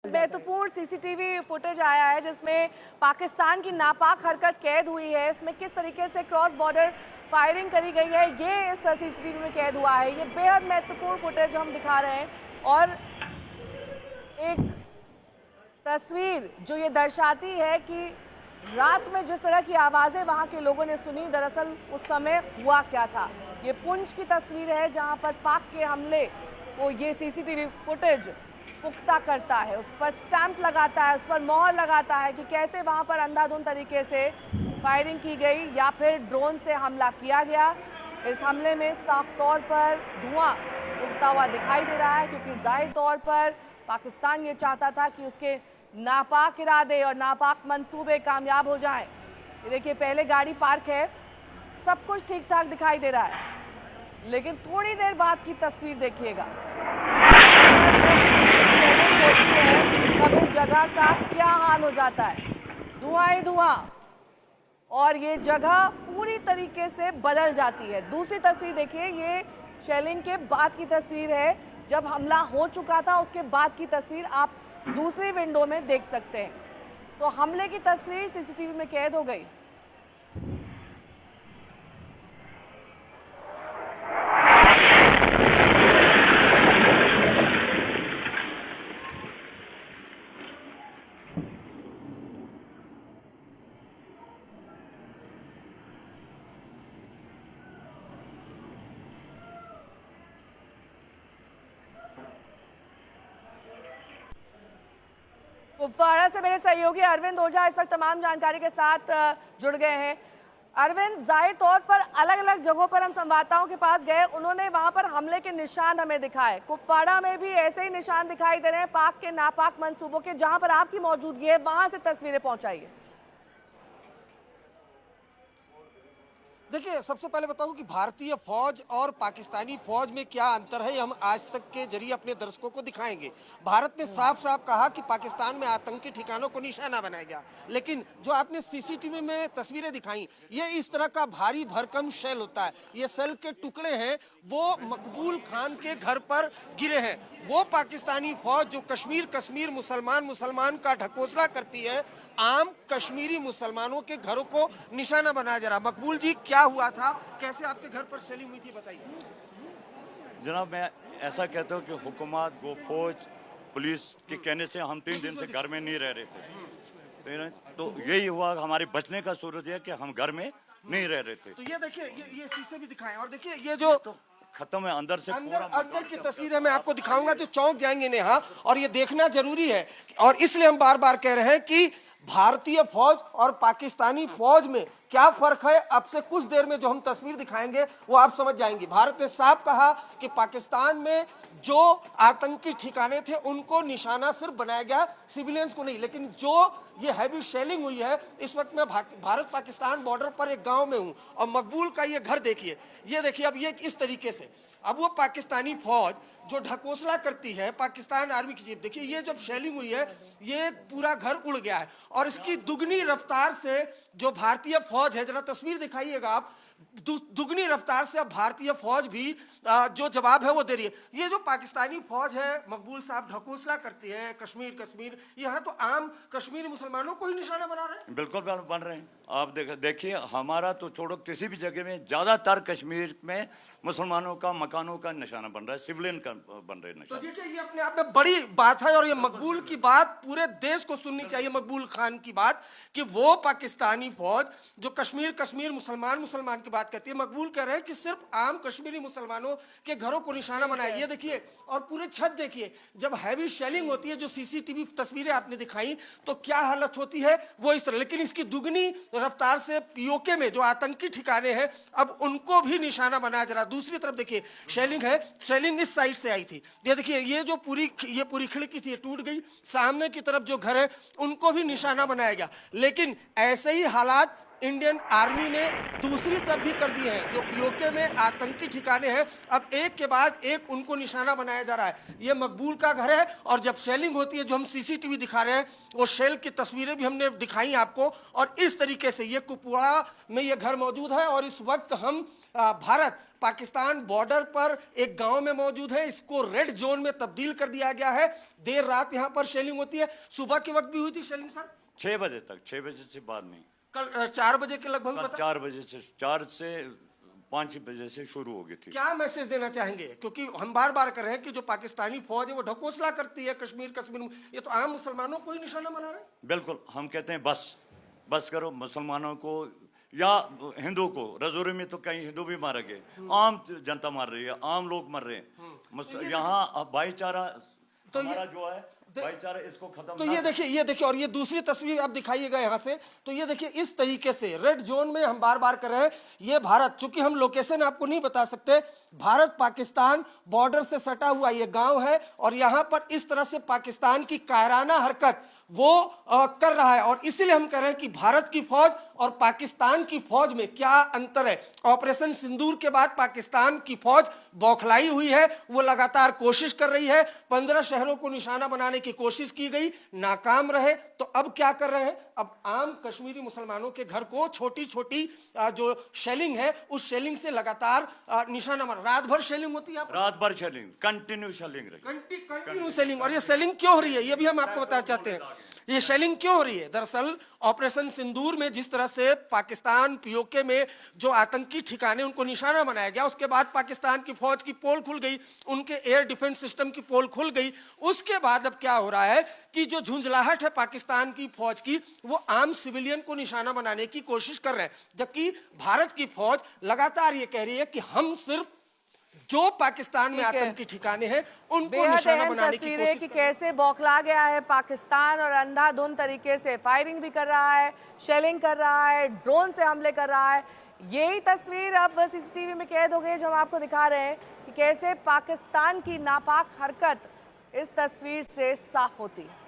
महत्वपूर्ण CCTV footage आया है जिसमें पाकिस्तान की नापाक हरकत कैद हुई है। इसमें किस तरीके से क्रॉस बॉर्डर फायरिंग करी गई है ये इस सीसीटीवी में कैद हुआ है। ये बेहद महत्वपूर्ण फुटेज हम दिखा रहे हैं और एक तस्वीर जो ये दर्शाती है कि रात में जिस तरह की आवाज़ें वहाँ के लोगों ने सुनी, दरअसल उस समय हुआ क्या था। ये पुंछ की तस्वीर है जहाँ पर पाक के हमले को ये सीसीटीवी फुटेज पुख्ता करता है, उस पर स्टैंप लगाता है, उस पर मोहर लगाता है कि कैसे वहाँ पर अंधाधुंध तरीके से फायरिंग की गई या फिर ड्रोन से हमला किया गया। इस हमले में साफ तौर पर धुआं उठता हुआ दिखाई दे रहा है क्योंकि जाहिर तौर पर पाकिस्तान ये चाहता था कि उसके नापाक इरादे और नापाक मंसूबे कामयाब हो जाएं। ये देखिए पहले गाड़ी पार्क है, सब कुछ ठीक ठाक दिखाई दे रहा है, लेकिन थोड़ी देर बाद की तस्वीर देखिएगा। तब इस जगह का क्या हाल हो जाता है, धुआं ही धुआं, और ये जगह पूरी तरीके से बदल जाती है। दूसरी तस्वीर देखिए, ये शेलिंग के बाद की तस्वीर है, जब हमला हो चुका था उसके बाद की तस्वीर आप दूसरी विंडो में देख सकते हैं। तो हमले की तस्वीर सीसीटीवी में कैद हो गई। कुपवाड़ा से मेरे सहयोगी अरविंद ओझा इस वक्त तमाम जानकारी के साथ जुड़ गए हैं। अरविंद, जाहिर तौर पर अलग अलग जगहों पर हम संवाददाताओं के पास गए, उन्होंने वहां पर हमले के निशान हमें दिखाए। कुपवाड़ा में भी ऐसे ही निशान दिखाई दे रहे हैं पाक के नापाक मंसूबों के। जहां पर आपकी मौजूदगी है वहां से तस्वीरें पहुंचाइए। देखिए, सबसे पहले बताऊं कि भारतीय फौज और पाकिस्तानी फौज में क्या अंतर है, हम आज तक के जरिए अपने दर्शकों को दिखाएंगे। भारत ने साफ साफ कहा कि पाकिस्तान में आतंकी ठिकानों को निशाना बनाया गया, लेकिन जो आपने सीसीटीवी में तस्वीरें दिखाई, ये इस तरह का भारी भरकम शेल होता है। ये शेल के टुकड़े हैं, वो मकबूल खान के घर पर गिरे हैं। वो पाकिस्तानी फौज जो कश्मीर मुसलमान का ढकोसला करती है, आम कश्मीरी मुसलमानों के घरों को निशाना बनाया जा रहा। मकबूल जी, क्या हुआ था, कैसे आपके घर पर शेलिंग हुई थी, बताइए। जनाब, मैं ऐसा कहता हूँ कि हुकूमत, वो फौज, पुलिस के कहने से हम 3 दिन से घर में नहीं रह रहे थे, तो यही हुआ। हमारे बचने का सूरज है कि हम घर में नहीं रह रहे थे। तो ये देखिए, ये शीशे भी दिखाएं, और देखिए ये जो तो खत्म है अंदर से, अंदर की तस्वीरें मैं आपको दिखाऊंगा तो चौंक जाएंगे नेहा, और ये देखना जरूरी है। और इसलिए हम बार बार कह रहे हैं कि भारतीय फौज और पाकिस्तानी फौज में क्या फर्क है, अब से कुछ देर में जो हम तस्वीर दिखाएंगे वो आप समझ जाएंगे। भारत ने साफ कहा कि पाकिस्तान में जो आतंकी ठिकाने थे उनको निशाना सिर्फ बनाया गया, सिविलियंस को नहीं। लेकिन जो ये हैवी शेलिंग हुई है, इस वक्त मैं भारत पाकिस्तान बॉर्डर पर एक गांव में हूं, और मकबूल का ये घर देखिए, ये देखिए अब ये इस तरीके से। अब वो पाकिस्तानी फौज जो ढकोसला करती है पाकिस्तान आर्मी की जीप, देखिए ये जब शेलिंग हुई है, ये पूरा घर उड़ गया है, और इसकी दुगनी रफ्तार से जो भारतीय फौज है, जरा तस्वीर दिखाइएगा आप, दुगनी रफ्तार से अब भारतीय फौज भी जो जवाब है वो दे रही है। ये जो पाकिस्तानी फौज है मकबूल साहब, ढकोसला करती है कश्मीर, यहाँ तो आम कश्मीरी मुसलमानों को ही निशाना बना रहे हैं। बिल्कुल बन रहे हैं। आप देखिए, हमारा तो छोड़ो, किसी भी जगह में ज्यादातर कश्मीर में मुसलमानों का मकानों का निशाना बन रहा है, सिविलियन का बन रहे हैं। तो देखिए, ये अपने आप में बड़ी बात है, और ये मकबूल की बात पूरे देश को सुननी चाहिए। मकबूल खान की बात कि वो पाकिस्तानी फौज जो कश्मीर मुसलमान की बात करती है, मकबूल कह रहे हैं कि सिर्फ आम कश्मीरी मुसलमानों के घरों को निशाना बनाया। ये देखिए, और पूरे छत देखिए, जब हैवी शेलिंग होती है, जो सीसीटीवी तस्वीरें आपने दिखाई, तो क्या हालत होती है वो इस तरह। लेकिन इसकी दुगनी रफ्तार से पीओके में जो आतंकी ठिकाने हैं, अब उनको भी निशाना बनाया जा रहा। दूसरी तरफ देखिए शेलिंग है, शेलिंग इस साइड से आई थी, ये देखिए, ये जो पूरी खिड़की थी टूट गई, सामने की तरफ जो घर है उनको भी निशाना बनाया गया। लेकिन ऐसे ही हालात इंडियन आर्मी ने दूसरी तरफ भी कर दिए हैं, जो पीओके में आतंकी ठिकाने हैं, अब एक के बाद एक उनको निशाना बनाया जा रहा है। ये मकबूल का घर है, और जब शेलिंग होती है, जो हम सीसीटीवी दिखा रहे हैं, वो शेल की तस्वीरें भी हमने दिखाई आपको, और इस तरीके से ये कुपवाड़ा में ये घर मौजूद है। और इस वक्त हम भारत पाकिस्तान बॉर्डर पर एक गांव में मौजूद है। इसको रेड जोन में तब्दील कर दिया गया है। देर रात यहां पर शेलिंग होती है। सुबह के वक्त भी हुई थी शेलिंग सर? 6 बजे तक, 6 बजे से बाद नहीं। कल 4 बजे के लगभग कल पता? 4 बजे से, 4 से 5 बजे से शुरू हो गई थी। क्या मैसेज देना चाहेंगे? क्योंकि हम बार बार कर रहे हैं कि जो पाकिस्तानी फौज है वो ढकोसला करती है कश्मीर में। ये तो आम मुसलमानों को ही निशाना बना रहे हैं। बिल्कुल, हम कहते हैं बस करो। मुसलमानों को या हिंदू को, रजौरी में तो कई हिंदू भी मारे गए, आम जनता मार रही है, आम लोग मर रहे हैं। यहाँ भाईचारा तो हमारा जो है भाईचारा, इसको खत्म तो ये देखिए और ये दूसरी तस्वीर आप दिखाइएगा यहाँ से। तो ये देखिए इस तरीके से रेड जोन में हम बार बार कर रहे हैं। ये भारत, चूंकि हम लोकेशन आपको नहीं बता सकते, भारत पाकिस्तान बॉर्डर से सटा हुआ ये गांव है और यहाँ पर इस तरह से पाकिस्तान की कायराना हरकत वो कर रहा है। और इसीलिए हम कह रहे हैं कि भारत की फौज और पाकिस्तान की फौज में क्या अंतर है। ऑपरेशन सिंदूर के बाद पाकिस्तान की फौज बौखलाई हुई है। वो लगातार कोशिश कर रही है। 15 शहरों को निशाना बनाने की कोशिश की गई, नाकाम रहे। तो अब क्या कर रहे हैं? अब आम कश्मीरी मुसलमानों के घर को छोटी छोटी जो शेलिंग है उस शेलिंग से लगातार निशाना मार। रात भर शेलिंग होती है, रात भर शेलिंग, कंटिन्यू शेलिंग रही, कंटिन्यू शेलिंग। और ये शेलिंग क्यों हो रही है ये भी हम आपको बताना चाहते हैं। ये शेलिंग क्यों हो रही है? दरअसल ऑपरेशन सिंदूर में जिस तरह से पाकिस्तान पीओके में जो आतंकी ठिकाने उनको निशाना बनाया गया, उसके बाद पाकिस्तान की फौज की पोल खुल गई, उनके एयर डिफेंस सिस्टम की पोल खुल गई। उसके बाद अब क्या हो रहा है कि जो झुंझलाहट है पाकिस्तान की फौज की, वो आम सिविलियन को निशाना बनाने की कोशिश कर रहे हैं। जबकि भारत की फौज लगातार ये कह रही है कि हम सिर्फ जो पाकिस्तान में आतंकी ठिकाने हैं उनको निशाना बनाने की कोशिश कि कैसे बौखला गया है पाकिस्तान और अंधाधुंध तरीके से फायरिंग भी कर रहा है, शेलिंग कर रहा है, ड्रोन से हमले कर रहा है। यही तस्वीर अब सीसीटीवी में कैद हो गई जो हम आपको दिखा रहे हैं कि कैसे पाकिस्तान की नापाक हरकत इस तस्वीर से साफ होती है।